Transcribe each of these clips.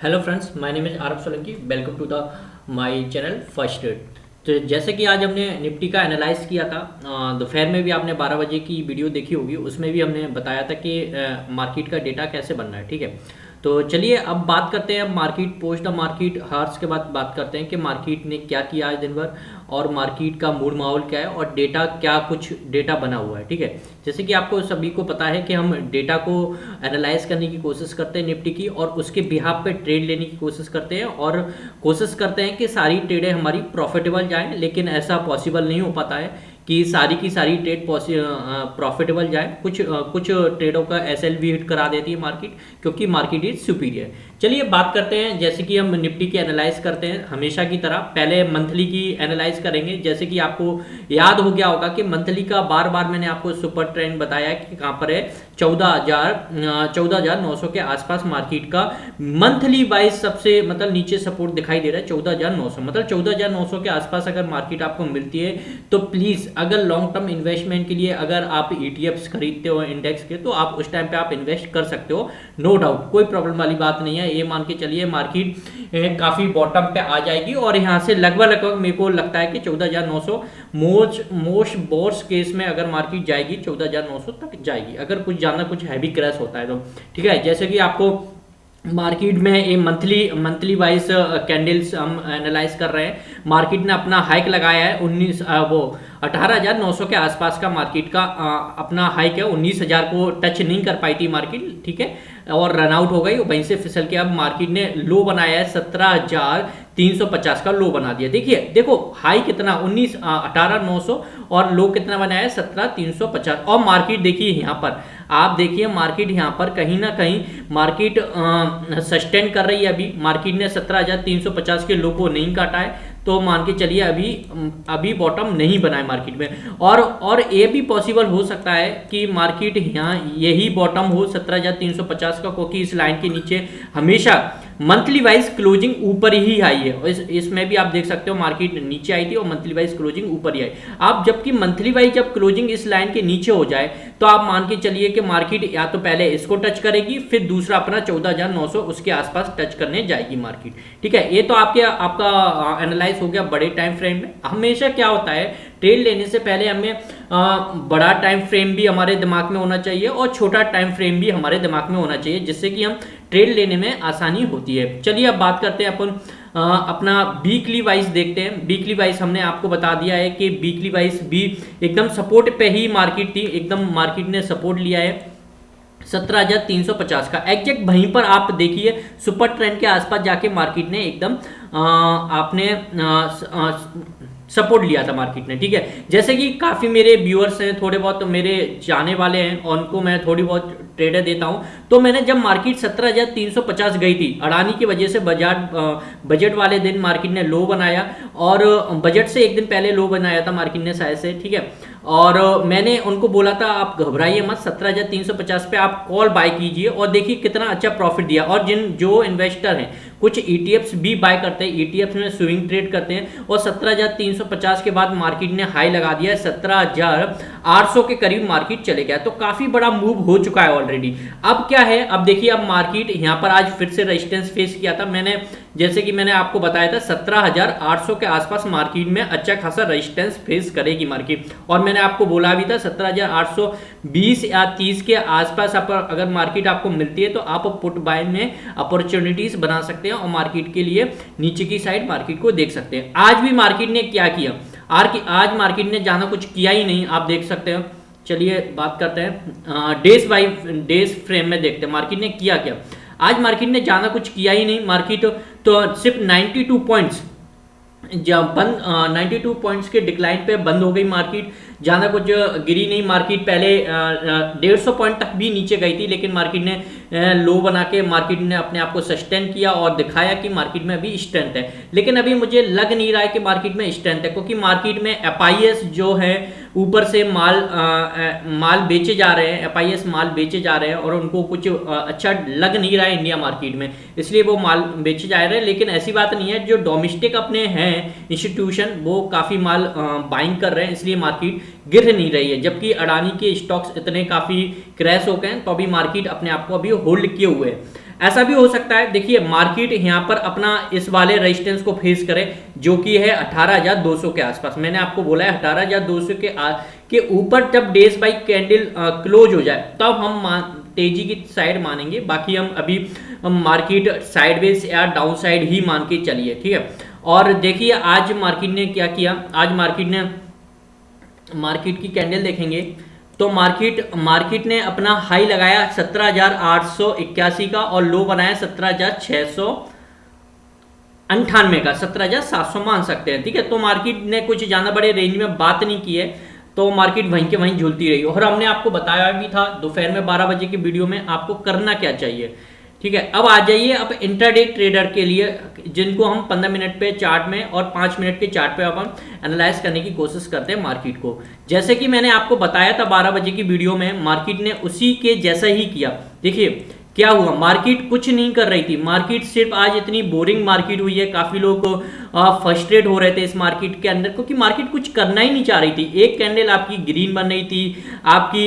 Hello friends, my name is Aaraf Solanki. Welcome to the my channel first trade. तो जैसे कि आज हमने निफ्टी का एनालाइज किया था, दोपहर में भी आपने 12 बजे की वीडियो देखी होगी। उसमें भी हमने बताया था कि मार्केट का डेटा कैसे बनना है। ठीक है, तो चलिए अब बात करते हैं। अब market post the market hours के बाद बात करते हैं कि मार्केट ने क्या किया आज दिन भर और मार्केट का मूड माहौल क्या है और डेटा क्या कुछ डेटा बना हुआ है। ठीक है, जैसे कि आपको सभी को पता है कि हम डेटा को एनालाइज करने की कोशिश करते हैं निफ्टी की, और उसके बिहाफ पे ट्रेड लेने की कोशिश करते हैं और कोशिश करते हैं कि सारी ट्रेडें हमारी प्रॉफिटेबल जाएं। लेकिन ऐसा पॉसिबल नहीं हो पाता है कि सारी की सारी ट्रेड प्रॉफिटेबल जाए। कुछ ट्रेडों का एसएल भी हिट करा देती है मार्केट, क्योंकि मार्केट इज सुपीरियर। चलिए बात करते हैं, जैसे कि हम निफ्टी की एनालाइज करते हैं हमेशा की तरह। पहले मंथली की एनालाइज करेंगे। जैसे कि आपको याद हो गया होगा कि मंथली का बार बार मैंने आपको सुपर ट्रेंड बताया कि कहाँ पर है। 14,900 के आसपास मार्केट का मंथली वाइज सबसे मतलब नीचे सपोर्ट दिखाई दे रहा है 14,900। मतलब 14,900 के आसपास अगर मार्केट आपको मिलती है तो प्लीज, अगर लॉन्ग टर्म इन्वेस्टमेंट के लिए अगर आप ईटीएफ्स खरीदते हो इंडेक्स के, तो आप उस टाइम पे आप इन्वेस्ट कर सकते हो, नो डाउट, कोई प्रॉब्लम वाली बात नहीं है। ये मान के चलिए मार्केट काफी बॉटम पे आ जाएगी और यहाँ से लगभग मेरे को लगता है कि 14,900 मोस्ट बोर्स केस में अगर मार्केट जाएगी 14,900 तक जाएगी, अगर कुछ जाना कुछ हैवी क्रैश होता है तो। ठीक है, जैसे कि आपको मार्केट में ये मंथली वाइज कैंडल्स हम एनालाइज कर रहे हैं। मार्केट ने अपना हाइक लगाया है 18,900 के आसपास का मार्केट का अपना हाइक है। 19,000 को टच नहीं कर पाई थी मार्केट, ठीक है, और रन आउट हो गई, वहीं से फिसल के अब मार्केट ने लो बनाया है 17,350 का लो बना दिया। देखो हाई कितना 18,900 और लो कितना बनाया है 17,350। और मार्केट देखिए यहाँ पर, आप देखिए मार्केट यहाँ पर कहीं ना कहीं मार्केट सस्टेन कर रही है। अभी मार्केट ने 17,350 के लो को नहीं काटा है, तो मान के चलिए अभी बॉटम नहीं बना है मार्केट में। और ये भी पॉसिबल हो सकता है कि मार्केट यहाँ यही बॉटम हो 17,350 का, क्योंकि इस लाइन के नीचे हमेशा मंथली वाइज क्लोजिंग ऊपर ही आई है। और इसमें भी आप देख सकते हो मार्केट नीचे आई थी और मंथली वाइज क्लोजिंग ऊपर ही आई। आप जबकि मंथली वाइज जब क्लोजिंग इस लाइन के नीचे हो जाए तो आप मान के चलिए कि मार्केट या तो पहले इसको टच करेगी, फिर दूसरा अपना 14,900 उसके आसपास टच करने जाएगी मार्केट। ठीक है, ये तो आपका एनालाइज हो गया बड़े टाइम फ्रेम में। हमेशा क्या होता है, ट्रेड लेने से पहले हमें बड़ा टाइम फ्रेम भी हमारे दिमाग में होना चाहिए और छोटा टाइम फ्रेम भी हमारे दिमाग में होना चाहिए, जिससे कि हम ट्रेड लेने में आसानी होती है। चलिए अब बात करते हैं अपन अपना वीकली वाइज देखते हैं। वीकली वाइज हमने आपको बता दिया है कि वीकली वाइज भी एकदम सपोर्ट पे ही मार्केट थी, एकदम मार्केट ने सपोर्ट लिया है 17,350 का एग्जैक्ट। वहीं पर आप देखिए सुपर ट्रेंड के आसपास जाके मार्केट ने एकदम आपने सपोर्ट लिया था मार्केट ने। ठीक है, जैसे कि काफ़ी मेरे व्यूअर्स हैं, थोड़े बहुत तो मेरे जाने वाले हैं और उनको मैं थोड़ी बहुत ट्रेडर देता हूं। तो मैंने जब मार्केट 17,350 गई थी, अडानी की वजह से बजट वाले दिन मार्केट ने लो बनाया, और बजट से एक दिन पहले लो बनाया था मार्केट ने शायद से। ठीक है, और मैंने उनको बोला था आप घबराइए मत, 17,350 पे आप कॉल बाय कीजिए, और देखिए कितना अच्छा प्रॉफिट दिया। और जो इन्वेस्टर हैं, कुछ ईटीएफ्स भी बाय करते हैं, ईटीएफ्स में स्विंग ट्रेड करते हैं, और 17,350 के बाद मार्केट ने हाई लगा दिया 17,800 के करीब मार्केट चले गया। तो काफी बड़ा मूव हो चुका है ऑलरेडी। अब क्या है, अब देखिए अब मार्केट यहाँ पर आज फिर से रेजिस्टेंस फेस किया था। जैसे कि मैंने आपको बताया था 17,800 के आसपास मार्केट में अच्छा खासा रेजिस्टेंस फेस करेगी मार्केट, और मैंने आपको बोला भी था 17,820 या 30 के आसपास अगर मार्केट आपको मिलती है तो आप पुट बाय में अपॉर्चुनिटीज बना सकते हैं और मार्केट के लिए नीचे की साइड मार्केट को देख सकते हैं। आज भी मार्केट ने क्या किया, आज मार्केट ने ज्यादा कुछ किया ही नहीं, आप देख सकते हो। चलिए बात करते हैं डेज फ्रेम में, देखते हैं मार्केट ने किया क्या। आज मार्केट ने ज्यादा कुछ किया ही नहीं। मार्केट तो सिर्फ 92 पॉइंट्स 92 पॉइंट्स के डिक्लाइन पे बंद हो गई मार्केट, ज्यादा कुछ गिरी नहीं मार्केट। पहले 150 पॉइंट तक भी नीचे गई थी, लेकिन मार्केट ने लो बना के मार्केट ने अपने आप को सस्टेन किया और दिखाया कि मार्केट में अभी स्ट्रेंथ है। लेकिन अभी मुझे लग नहीं रहा है कि मार्केट में स्ट्रेंथ है, क्योंकि मार्केट में एफआईएस जो है ऊपर से माल बेचे जा रहे हैं, एफआईएस माल बेचे जा रहे हैं, और उनको कुछ अच्छा लग नहीं रहा है इंडिया मार्केट में, इसलिए वो माल बेचे जा रहे हैं। लेकिन ऐसी बात नहीं है, जो डोमेस्टिक अपने हैं इंस्टीट्यूशन वो काफी माल बाइंग कर रहे हैं, इसलिए मार्केट गिर नहीं रही है। जबकि अडानी के स्टॉक्स इतने काफी क्रैश हो गए हैं, तो अभी मार्केट अपने आप को अभी होल्ड किए हुए है। ऐसा भी हो सकता है, देखिए मार्केट यहाँ पर अपना इस वाले रेजिस्टेंस को फेस करे जो कि है 18,200 के आसपास। मैंने आपको बोला है 18,200 के ऊपर जब डेज बाई कैंडल क्लोज हो जाए तब हम तेजी की साइड मानेंगे, बाकी हम अभी मार्केट साइडवेज या डाउन साइड ही मान के चलिए, ठीक है। और देखिए आज मार्केट ने क्या किया, आज मार्केट की कैंडल देखेंगे तो मार्केट ने अपना हाई लगाया 17,881 का और लो बनाया 17,698 का, 17,700 मान सकते हैं, ठीक है। तो मार्केट ने कुछ ज्यादा बड़े रेंज में बात नहीं की है, तो मार्केट वहीं के वहीं झूलती रही। और हमने आपको बताया भी था दोपहर में 12 बजे की वीडियो में आपको करना क्या चाहिए, ठीक है। अब आ जाइए अब इंट्राडे ट्रेडर के लिए, जिनको हम 15 मिनट पे चार्ट में और 5 मिनट के चार्ट पे अपन एनालाइज करने की कोशिश करते हैं मार्केट को। जैसे कि मैंने आपको बताया था 12 बजे की वीडियो में, मार्केट ने उसी के जैसा ही किया। देखिए क्या हुआ, मार्केट कुछ नहीं कर रही थी, मार्केट सिर्फ आज इतनी बोरिंग मार्केट हुई है, काफी लोग फ्रस्ट्रेट हो रहे थे इस मार्केट के अंदर, क्योंकि मार्केट कुछ करना ही नहीं चाह रही थी। एक कैंडल आपकी ग्रीन बन रही थी, आपकी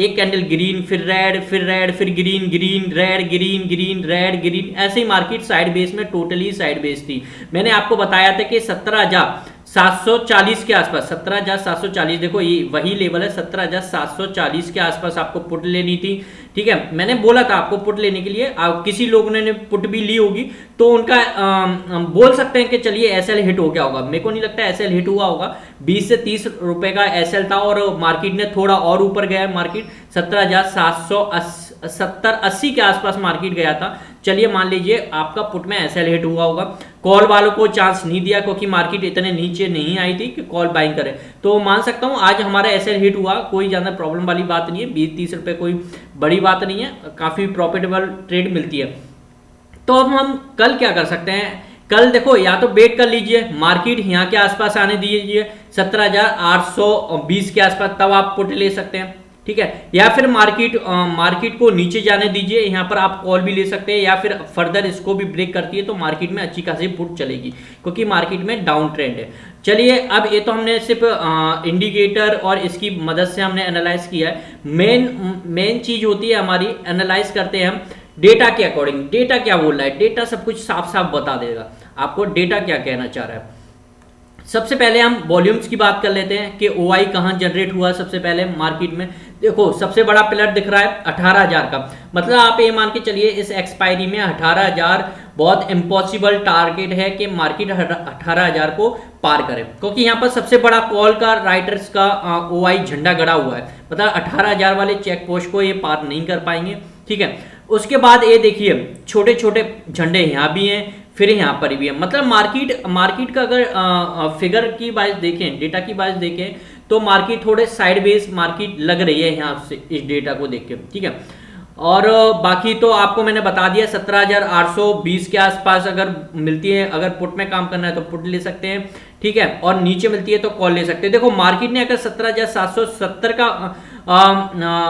एक कैंडल ग्रीन, फिर रेड, फिर रेड, फिर green, green red, green green red green, ऐसे ही मार्केट साइड बेस में टोटली साइड बेस थी। मैंने आपको बताया था कि 17,740 के आसपास, 17,740 देखो ये वही लेवल है, 17,740 के आसपास आपको पुट लेनी थी, ठीक है। मैंने बोला था आपको पुट लेने के लिए, किसी लोगों ने पुट भी ली होगी तो उनका बोल सकते हैं कि चलिए एसएल हिट हो गया होगा। मेरे को नहीं लगता एसएल हिट हुआ होगा, 20 से 30 रुपए का एसएल था और मार्केट ने थोड़ा और ऊपर गया, मार्केट 17,770-80 के आसपास मार्केट गया था। चलिए मान लीजिए आपका पुट में एसएल हिट हुआ होगा, कॉल वालों को चांस नहीं दिया क्योंकि मार्केट इतने नीचे नहीं आई थी कि कॉल बाइंग करे, तो मान सकता हूं आज हमारा एसएल हिट हुआ, कोई ज्यादा प्रॉब्लम वाली बात नहीं है, 20-30 रुपए कोई बड़ी बात नहीं है, काफी प्रॉफिटेबल ट्रेड मिलती है। तो अब हम कल क्या कर सकते हैं, कल देखो या तो वेट कर लीजिए, मार्केट यहाँ के आसपास आने दीजिए 17,820 के आसपास, तब आप पुट ले सकते हैं, ठीक है। या फिर मार्केट को नीचे जाने दीजिए, यहाँ पर आप कॉल भी ले सकते हैं, या फिर फर्दर इसको भी ब्रेक करती है तो मार्केट में अच्छी खासी पुट चलेगी, क्योंकि मार्केट में डाउन ट्रेंड है। चलिए अब ये तो हमने सिर्फ इंडिकेटर और इसकी मदद से हमने एनालाइज किया है। मेन चीज होती है हमारी, एनालाइज करते हैं हम डेटा के अकॉर्डिंग, डेटा क्या बोल रहा है, डेटा सब कुछ साफ साफ बता देगा आपको डेटा क्या कहना चाह रहा है। सबसे पहले हम वॉल्यूम्स की बात कर लेते हैं कि ओआई कहां जनरेट हुआ। सबसे पहले मार्केट में देखो सबसे बड़ा पिलर दिख रहा है 18,000 का, मतलब आप ये मान के चलिए इस एक्सपायरी में 18,000 बहुत इम्पॉसिबल टारगेट है कि मार्केट 18,000 को पार करे, क्योंकि यहाँ पर सबसे बड़ा कॉल का राइटर्स का ओआई झंडा गड़ा हुआ है, मतलब 18,000 वाले चेक पोस्ट को ये पार नहीं कर पाएंगे, ठीक है। उसके बाद ये देखिए छोटे छोटे झंडे यहाँ भी हैं, फिर यहाँ पर भी है, मतलब मार्केट का अगर फिगर की बात देखें, डेटा की बात देखें तो मार्केट थोड़े साइडवेज मार्केट लग रही है यहाँ से इस डेटा को देख के, ठीक है। और बाकी तो आपको मैंने बता दिया 17,820 के आसपास अगर मिलती है, अगर पुट में काम करना है तो पुट ले सकते हैं, ठीक है, और नीचे मिलती है तो कॉल ले सकते हैं। देखो मार्केट ने अगर 17,770 का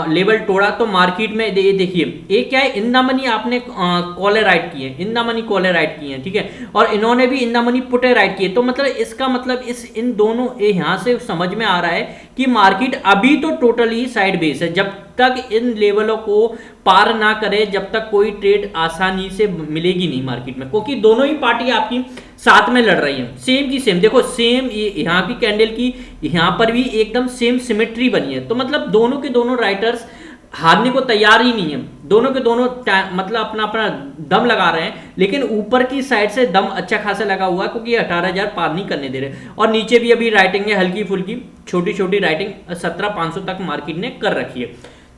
लेवल तोड़ा तो मार्केट में ये देखिए ये क्या है, इन द मनी आपने कॉलर राइट किए, in the money caller write किए हैं, ठीक है, और इन्होंने भी in the money put write किए, तो मतलब इसका मतलब इन दोनों यहाँ से समझ में आ रहा है कि मार्केट अभी तो टोटली साइड बेस है, जब तक इन लेवलों को पार ना करे जब तक कोई ट्रेड आसानी से मिलेगी नहीं मार्केट में, क्योंकि दोनों ही पार्टी आपकी साथ में लड़ रही है, सेम की सेम। देखो सेम यहाँ की कैंडल की यहाँ पर भी एकदम सेम सिमेट्री बनी है, तो मतलब दोनों के दोनों राइटर्स हारने को तैयार ही नहीं है, दोनों के दोनों मतलब अपना अपना दम लगा रहे हैं, लेकिन ऊपर की साइड से दम अच्छा खासा लगा हुआ है क्योंकि 18,000 पार नहीं करने दे रहे, और नीचे भी अभी राइटिंग है हल्की फुल्की छोटी छोटी राइटिंग 17,500 तक मार्केट ने कर रखी है,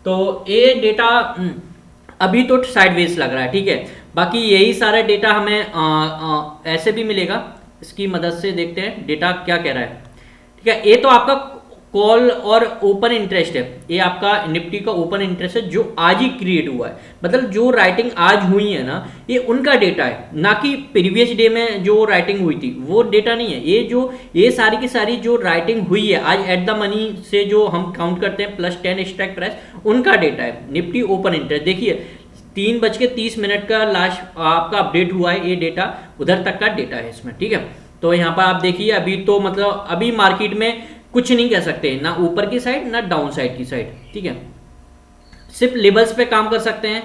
तो ये डेटा अभी तो साइडवेज लग रहा है, ठीक है। बाकी यही सारा डेटा हमें ऐसे भी मिलेगा, इसकी मदद से देखते हैं डेटा क्या कह रहा है, ठीक है। ये तो आपका कॉल और ओपन इंटरेस्ट है, ये आपका निफ्टी का ओपन इंटरेस्ट है जो आज ही क्रिएट हुआ है, मतलब जो राइटिंग आज हुई है ना ये उनका डेटा है, ना कि प्रीवियस डे में जो राइटिंग हुई थी वो डेटा नहीं है। ये सारी की सारी जो राइटिंग हुई है आज एट द मनी से जो हम काउंट करते हैं +10 स्ट्राइक प्राइस, उनका डेटा है निफ्टी ओपन इंटरेस्ट। देखिए 3:30 का लास्ट आपका अपडेट हुआ है, ये डेटा उधर तक का डेटा है इसमें, ठीक है। तो यहाँ पर आप देखिए अभी तो मतलब अभी मार्केट में कुछ नहीं कह सकते, ना ऊपर की साइड ना डाउन साइड की साइड, ठीक है, सिर्फ लेवल्स पे काम कर सकते हैं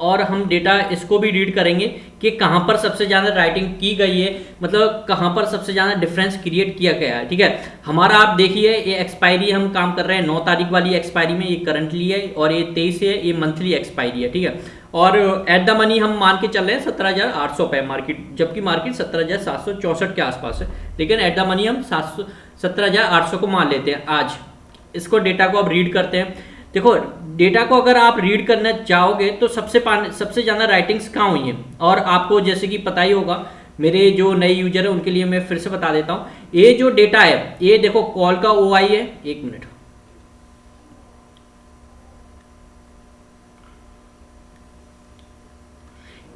और हम डेटा इसको भी रीड करेंगे कि कहाँ पर सबसे ज़्यादा राइटिंग की गई है, मतलब कहाँ पर सबसे ज़्यादा डिफरेंस क्रिएट किया गया है। ठीक है, हमारा आप देखिए ये एक्सपायरी हम काम कर रहे हैं 9 तारीख वाली एक्सपायरी में, ये करंटली है, और ये 23 है, ये मंथली एक्सपायरी है। ठीक है, और एट द मनी हम मान के चल रहे हैं 17,800 पे मार्केट, जबकि मार्केट 17,764 के आसपास है, लेकिन एट द मनी हम 17,800 को मान लेते हैं आज। इसको डेटा को अब रीड करते हैं। देखो डेटा को अगर आप रीड करना चाहोगे तो सबसे ज़्यादा राइटिंग्स कहाँ हुई हैं, और आपको जैसे कि पता ही होगा, मेरे जो नए यूजर है उनके लिए मैं फिर से बता देता हूँ। ये जो डेटा है, ये देखो कॉल का OI है, एक मिनट,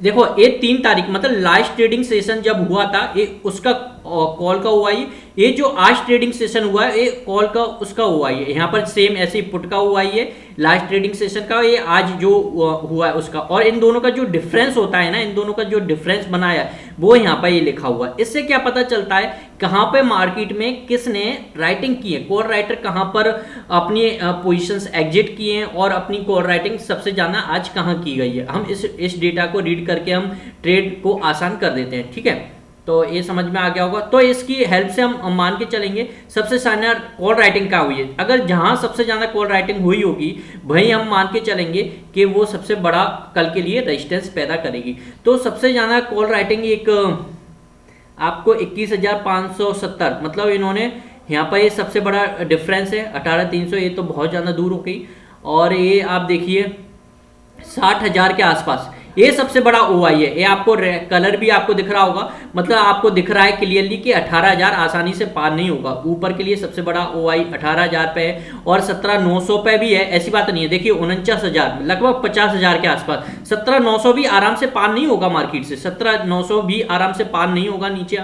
देखो ये 3 तारीख मतलब लास्ट ट्रेडिंग सेशन जब हुआ था, ये उसका कॉल का OI है। ये जो आज ट्रेडिंग सेशन हुआ है, ये कॉल का उसका OI है। यहाँ पर सेम ऐसे ही पुट का OI है लास्ट ट्रेडिंग सेशन का, ये आज जो हुआ है उसका, और इन दोनों का जो डिफरेंस होता है ना, इन दोनों का जो डिफरेंस बनाया है वो यहाँ पर ये लिखा हुआ है। इससे क्या पता चलता है कहाँ पे मार्केट में किसने राइटिंग की है, कॉल राइटर कहाँ पर अपनी पोजीशंस एग्जिट किए हैं, और अपनी कॉल राइटिंग सबसे ज्यादा आज कहाँ की गई है। हम इस डेटा को रीड करके हम ट्रेड को आसान कर देते हैं। ठीक है, तो ये समझ में आ गया होगा। तो इसकी हेल्प से हम मान के चलेंगे सबसे ज्यादा कॉल राइटिंग क्या हुई है। अगर जहां सबसे ज्यादा कॉल राइटिंग हुई होगी वहीं हम मान के चलेंगे कि वो सबसे बड़ा कल के लिए रेजिस्टेंस पैदा करेगी। तो सबसे ज्यादा कॉल राइटिंग एक आपको 21,570, मतलब इन्होंने यहाँ पर ये सबसे बड़ा डिफरेंस है 18,300, ये तो बहुत ज़्यादा दूर हो गई। और ये आप देखिए 60,000 के आसपास, ये सबसे बड़ा OI है। ये आपको कलर भी आपको दिख रहा होगा, मतलब आपको दिख रहा है क्लियरली कि 18,000 आसानी से पार नहीं होगा। ऊपर के लिए सबसे बड़ा OI 18,000 पे है, और 17,900 पे भी है, ऐसी बात नहीं है। देखिए 49,000, लगभग 50,000 के आसपास। 17,900 भी आराम से पार नहीं होगा मार्केट से, 17,900 भी आराम से पार नहीं होगा। नीचे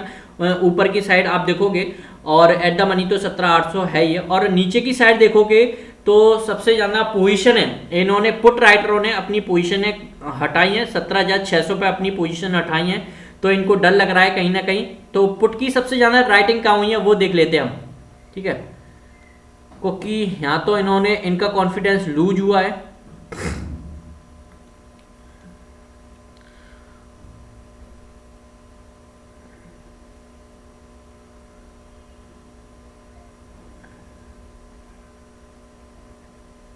ऊपर की साइड आप देखोगे, और एट द मनी तो 17,800 है ये, और नीचे की साइड देखोगे तो सबसे ज़्यादा पोजीशन है, इन्होंने पुट राइटरों ने अपनी पोजीशन हटाई है, 17,600 पे अपनी पोजीशन हटाई है। तो इनको डर लग रहा है कहीं ना कहीं, तो पुट की सबसे ज़्यादा राइटिंग कहाँ हुई है वो देख लेते हैं हम। ठीक है, क्योंकि यहाँ तो इन्होंने इनका कॉन्फिडेंस लूज हुआ है।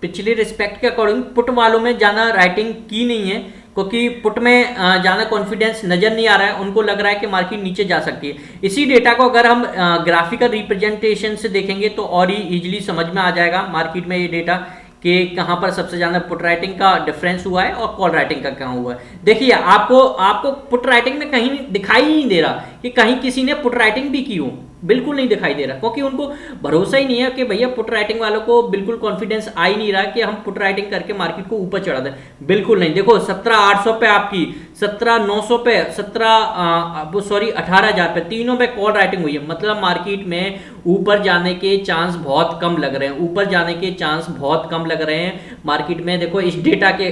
पिछली रिस्पेक्ट के अकॉर्डिंग पुट वालों में ज़्यादा राइटिंग की नहीं है, क्योंकि पुट में ज़्यादा कॉन्फिडेंस नज़र नहीं आ रहा है। उनको लग रहा है कि मार्केट नीचे जा सकती है। इसी डेटा को अगर हम ग्राफिकल रिप्रेजेंटेशन से देखेंगे तो और ही इजीली समझ में आ जाएगा मार्केट में ये डेटा कि कहाँ पर सबसे ज़्यादा पुट राइटिंग का डिफरेंस हुआ है और कॉल राइटिंग का कहाँ हुआ है। देखिए आपको पुट राइटिंग में कहीं दिखाई ही नहीं दे रहा कि कहीं किसी ने पुट राइटिंग भी की हो, बिल्कुल नहीं दिखाई दे रहा, क्योंकि उनको भरोसा ही नहीं है कि भैया पुट राइटिंग वालों को बिल्कुल कॉन्फिडेंस आ ही नहीं रहा कि हम पुट राइटिंग करके मार्केट को ऊपर चढ़ा दें, बिल्कुल नहीं। देखो 17,800 पे आपकी, 17,900 पे, 18,000 पे, तीनों पे कॉल राइटिंग हुई है। मतलब मार्केट में ऊपर जाने के चांस बहुत कम लग रहे हैं, ऊपर जाने के चांस बहुत कम लग रहे हैं मार्केट में। देखो इस डेटा के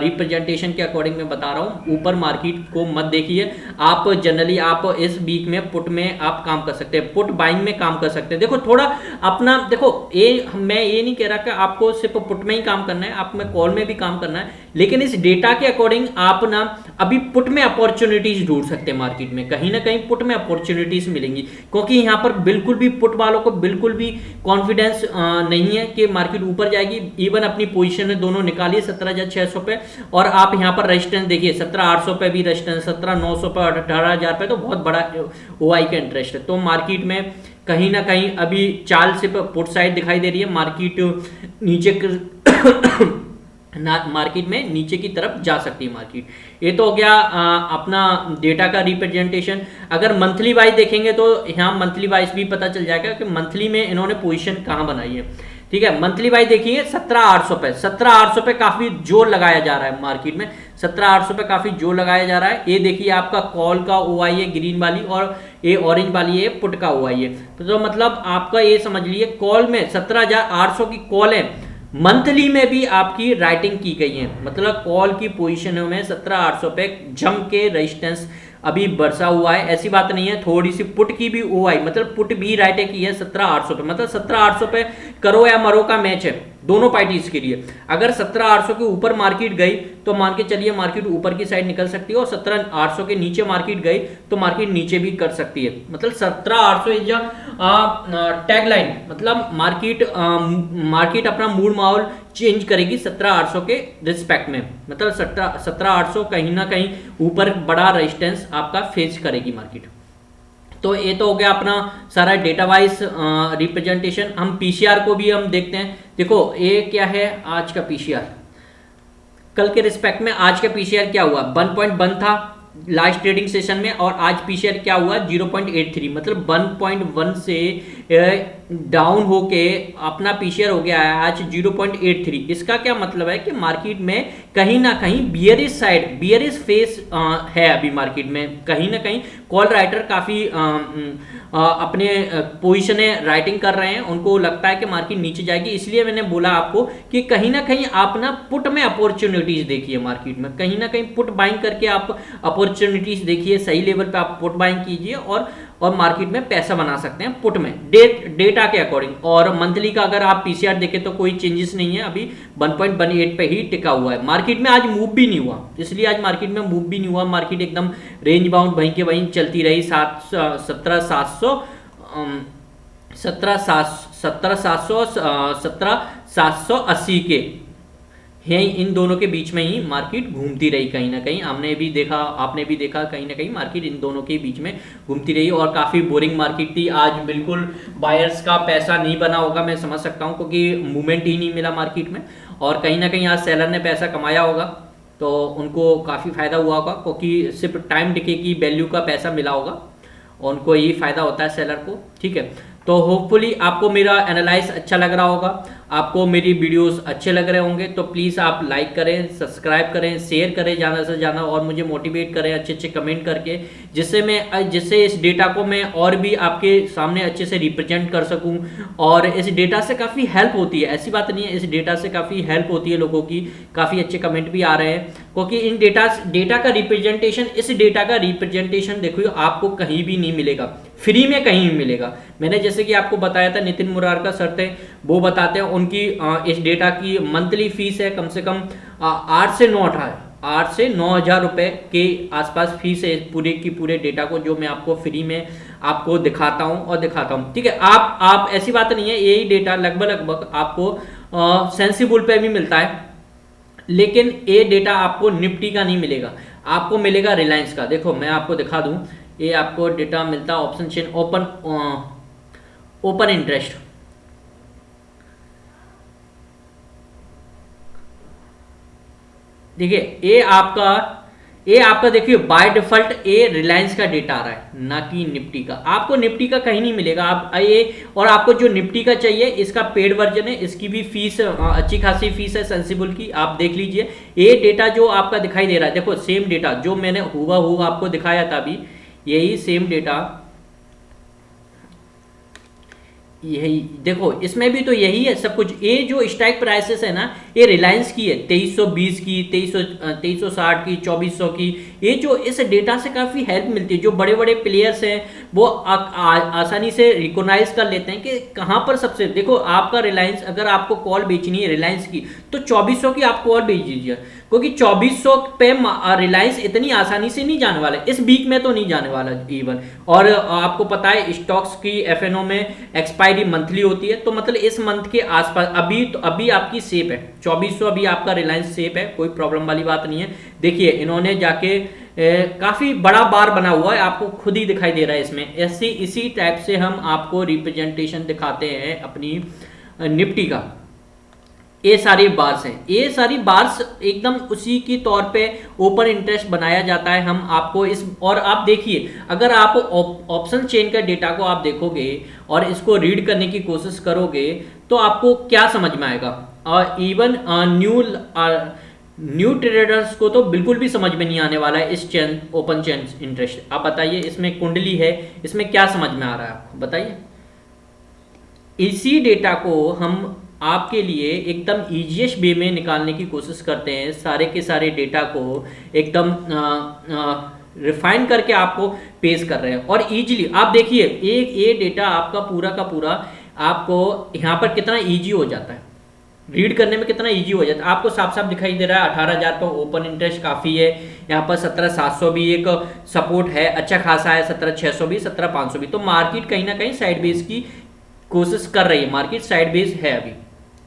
रिप्रेजेंटेशन के अकॉर्डिंग मैं बता रहा हूँ, ऊपर मार्केट को मत देखिए आप। जनरली आप इस वीक में पुट में आप काम कर सकते हैं, पुट बाइंग में काम कर सकते हैं। देखो थोड़ा अपना देखो, मैं ये नहीं कह रहा कि आपको सिर्फ पुट में ही काम करना है, आप में कॉल में भी काम करना है, लेकिन इस डेटा के अकॉर्डिंग आप ना अभी पुट में अपॉर्चुनिटीज ढूंढ सकते हैं मार्केट में, कहीं ना कहीं पुट में अपॉर्चुनिटीज मिलेंगी, क्योंकि यहाँ पर बिल्कुल भी पुट वालों को बिल्कुल भी कॉन्फिडेंस नहीं है कि मार्केट ऊपर जाएगी। इवन अपनी पोजीशन दोनों निकालिए 17,600 पे, और आप यहाँ पर रेजिस्टेंस देखिए 17,800 पे भी रेजिस्टेंस, 17,900 पे, 18,000 पे, तो बहुत बड़ा OI का इंटरेस्ट है। तो मार्केट में कहीं ना कहीं अभी चाल सिर्फ पुट साइड दिखाई दे रही है, मार्केट में नीचे की तरफ जा सकती है मार्केट। ये तो हो गया अपना डेटा का रिप्रेजेंटेशन। अगर मंथली वाइज देखेंगे तो यहाँ मंथली वाइज भी पता चल जाएगा कि मंथली में इन्होंने पोजीशन कहाँ बनाई है। ठीक है, मंथली वाइज देखिए 17,800 पे, 17,800 पे काफी जोर लगाया जा रहा है मार्केट में, 17,800 पे काफी जोर लगाया जा रहा है। ये देखिए आपका कॉल का OI है ग्रीन वाली, और ये ऑरेंज वाली है पुट का OI है। तो मतलब आपका ये समझ लीजिए कॉल में 17,800 की कॉल है, मंथली में भी आपकी राइटिंग की गई है। मतलब कॉल की पोजीशनों में 17,800 पे जम के रेजिस्टेंस अभी बरसा हुआ है, ऐसी बात नहीं है। थोड़ी सी पुट की भी OI, मतलब पुट भी राइटिंग की है 17,800 पे, मतलब 17,800 पे करो या मरो का मैच है दोनों पार्टीज के लिए। अगर 17,800 के ऊपर मार्केट गई तो मान के चलिए मार्केट ऊपर की साइड निकल सकती है, और 17,800 के नीचे मार्केट गई तो मार्केट नीचे भी कर सकती है। मतलब 17,800 इज टैग लाइन, मतलब मार्केट अपना मूड माहौल चेंज करेगी 17,800 के रिस्पेक्ट में। मतलब 17,800 कहीं ना कहीं ऊपर बड़ा रेजिस्टेंस आपका फेस करेगी मार्केट। तो ये तो हो गया अपना सारा डेटा वाइज रिप्रेजेंटेशन। हम पीसीआर को भी हम देखते हैं। देखो ये क्या है आज का पीसीआर, कल के रिस्पेक्ट में आज का पीसीआर क्या हुआ, 1.1 था लास्ट ट्रेडिंग सेशन में, और आज पीसीआर क्या हुआ 0.83, मतलब 1.1 से डाउन होके अपना पीसीआर हो गया है आज 0.83। इसका क्या मतलब है कि मार्केट में कहीं ना कहीं बियरिश साइड, बियरिश फेस है अभी मार्केट में। कहीं ना कहीं कॉल राइटर काफी अपने पोजीशन राइटिंग कर रहे हैं, उनको लगता है कि मार्केट नीचे जाएगी। इसलिए मैंने बोला आपको कि कहीं ना कहीं आप ना पुट में अपॉर्चुनिटीज देखिए मार्केट में, कहीं ना कहीं पुट बाइंग करके आप अपॉर्चुनिटीज देखिए, सही लेवल पे आप पुट बाइंग कीजिए और मार्केट में पैसा बना सकते हैं पुट में डेटा के अकॉर्डिंग। और मंथली का अगर आप पीसीआर देखें तो कोई चेंजेस नहीं है, अभी 1.18 पे ही टिका हुआ है। मार्केट में आज मूव भी नहीं हुआ, इसलिए आज मार्केट में मूव भी नहीं हुआ, मार्केट एकदम रेंज बाउंड वहीं के वहीं चलती रही 17,780 के है, इन दोनों के बीच में ही मार्केट घूमती रही। कहीं ना कहीं हमने भी देखा, आपने भी देखा, कहीं ना कहीं मार्केट इन दोनों के बीच में घूमती रही और काफ़ी बोरिंग मार्केट थी आज। बिल्कुल बायर्स का पैसा नहीं बना होगा, मैं समझ सकता हूँ, क्योंकि मूवमेंट ही नहीं मिला मार्केट में। और कहीं ना कहीं आज सेलर ने पैसा कमाया होगा तो उनको काफ़ी फायदा हुआ होगा, क्योंकि सिर्फ टाइम डिके की वैल्यू का पैसा मिला होगा, उनको यही फायदा होता है सेलर को। ठीक है, तो होपफुली आपको मेरा एनालाइज अच्छा लग रहा होगा, आपको मेरी वीडियोस अच्छे लग रहे होंगे। तो प्लीज़ आप लाइक करें, सब्सक्राइब करें, शेयर करें ज़्यादा से ज़्यादा, और मुझे मोटिवेट करें अच्छे अच्छे कमेंट करके, जिससे इस डेटा को मैं और भी आपके सामने अच्छे से रिप्रेजेंट कर सकूं। और इस डेटा से काफ़ी हेल्प होती है, ऐसी बात नहीं है, इस डेटा से काफ़ी हेल्प होती है लोगों की, काफ़ी अच्छे कमेंट भी आ रहे हैं, क्योंकि इन डेटा का रिप्रेजेंटेशन, इस डेटा का रिप्रेजेंटेशन देखो आपको कहीं भी नहीं मिलेगा, फ्री में कहीं भी मिलेगा। मैंने जैसे कि आपको बताया था नितिन मुरारका सर थे, वो बताते हैं उनकी इस डेटा की मंथली फीस है कम से कम 8 से 9,000 रुपए के आसपास फीस है पूरे की पूरे डेटा को, जो मैं आपको फ्री में आपको दिखाता हूँ। ठीक है, आप ऐसी बात नहीं है, यही डेटा लगभग आपको सेंसिबल पे भी मिलता है, लेकिन ये डेटा आपको निफ्टी का नहीं मिलेगा, आपको मिलेगा रिलायंस का। देखो मैं आपको दिखा दूं, ये आपको डेटा मिलता है ऑप्शन चेन ओपन इंटरेस्ट। देखिए ये आपका देखिए बाय डिफॉल्ट ये रिलायंस का डेटा आ रहा है, ना कि निफ्टी का। आपको निफ्टी का कहीं नहीं मिलेगा। आप ये, और आपको जो निफ्टी का चाहिए इसका पेड वर्जन है, इसकी भी फीस अच्छी खासी फीस है सेंसिबल की, आप देख लीजिए। ये डेटा जो आपका दिखाई दे रहा है, देखो सेम डेटा जो मैंने हुआ आपको दिखाया था अभी, यही सेम डेटा, यही देखो इसमें भी तो यही है सब कुछ। ये जो स्ट्राइक प्राइसेस है ना, ये रिलायंस की है 2320 की, 2360 की, 2400 की। ये जो इस डेटा से काफ़ी हेल्प मिलती है, जो बड़े बड़े प्लेयर्स हैं वो आसानी से रिकॉग्नाइज कर लेते हैं कि कहाँ पर सबसे। देखो आपका रिलायंस, अगर आपको कॉल बेचनी है रिलायंस की तो 2400 की आप कॉल बेच दीजिए, क्योंकि 2400 पे रिलायंस इतनी आसानी से नहीं जाने वाला है, इस वीक में तो नहीं जाने वाला इवन। और आपको पता है स्टॉक्स की एफएनओ में एक्सपायरी मंथली होती है, तो मतलब इस मंथ के आसपास अभी आपकी सेफ है 2400, अभी आपका रिलायंस सेफ है, कोई प्रॉब्लम वाली बात नहीं है। देखिए इन्होंने जाके काफ़ी बड़ा बार बना हुआ है, आपको खुद ही दिखाई दे रहा है इसमें। इसी टाइप से हम आपको रिप्रेजेंटेशन दिखाते हैं अपनी निफ्टी का। ये सारी बार्स हैं, ये सारी बार्स एकदम उसी की तौर पे ओपन इंटरेस्ट बनाया जाता है हम आपको इस। और आप देखिए, अगर आप ऑप्शन चेन का डेटा को आप देखोगे और इसको रीड करने की कोशिश करोगे तो आपको क्या समझ में आएगा। और इवन न्यू ट्रेडर्स को तो बिल्कुल भी समझ में नहीं आने वाला है इस चेन, ओपन चेन इंटरेस्ट। आप बताइए, इसमें कुंडली है, इसमें क्या समझ में आ रहा है आपको, बताइए। इसी डेटा को हम आपके लिए एकदम ईजीएस्ट वे में निकालने की कोशिश करते हैं, सारे के सारे डेटा को एकदम रिफाइन करके आपको पेश कर रहे हैं और इजीली। आप देखिए ये डेटा आपका पूरा का पूरा आपको यहाँ पर कितना इजी हो जाता है। रीड करने में कितना इजी हो जाता है। आपको साफ साफ दिखाई दे रहा है 18,000 पर ओपन इंटरेस्ट काफ़ी है, यहाँ पर 17,700 भी एक सपोर्ट है अच्छा खासा है, 17,600 भी, 17,500 भी। तो मार्केट कहीं ना कहीं साइड बेस की कोशिश कर रही है, मार्केट साइड बेस है अभी।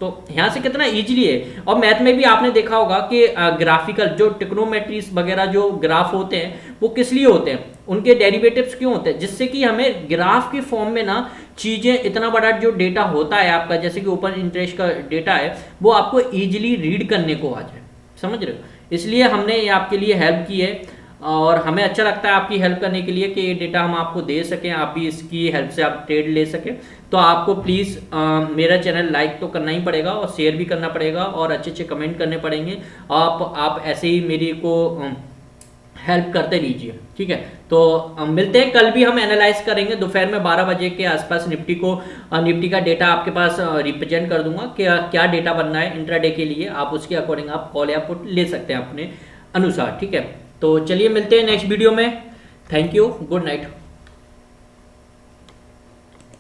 तो यहाँ से कितना इजीली है। और मैथ में भी आपने देखा होगा कि ग्राफिकल जो टिक्नोमेट्रीज वगैरह जो ग्राफ होते हैं वो किस लिए होते हैं, उनके डेरिवेटिव्स क्यों होते हैं, जिससे कि हमें ग्राफ के फॉर्म में ना चीज़ें, इतना बड़ा जो डेटा होता है आपका, जैसे कि ओपन इंटरेस्ट का डेटा है, वो आपको ईजिली रीड करने को आ जाए, समझ रहे हो। इसलिए हमने ये आपके लिए हेल्प की है और हमें अच्छा लगता है आपकी हेल्प करने के लिए कि ये डेटा हम आपको दे सकें, आप भी इसकी हेल्प से आप ट्रेड ले सकें। तो आपको प्लीज़ मेरा चैनल लाइक तो करना ही पड़ेगा और शेयर भी करना पड़ेगा और अच्छे अच्छे कमेंट करने पड़ेंगे। आप ऐसे ही मेरी को हेल्प करते रहिए, ठीक है। तो मिलते हैं, कल भी हम एनालाइज करेंगे दोपहर में 12 बजे के आसपास। निफ्टी का डेटा आपके पास रिप्रेजेंट कर दूंगा कि क्या डेटा बनना है इंट्राडे के लिए, आप उसके अकॉर्डिंग आप कॉल या पुट ले सकते हैं अपने अनुसार, ठीक है। तो चलिए मिलते हैं नेक्स्ट वीडियो में। Thank you, good night.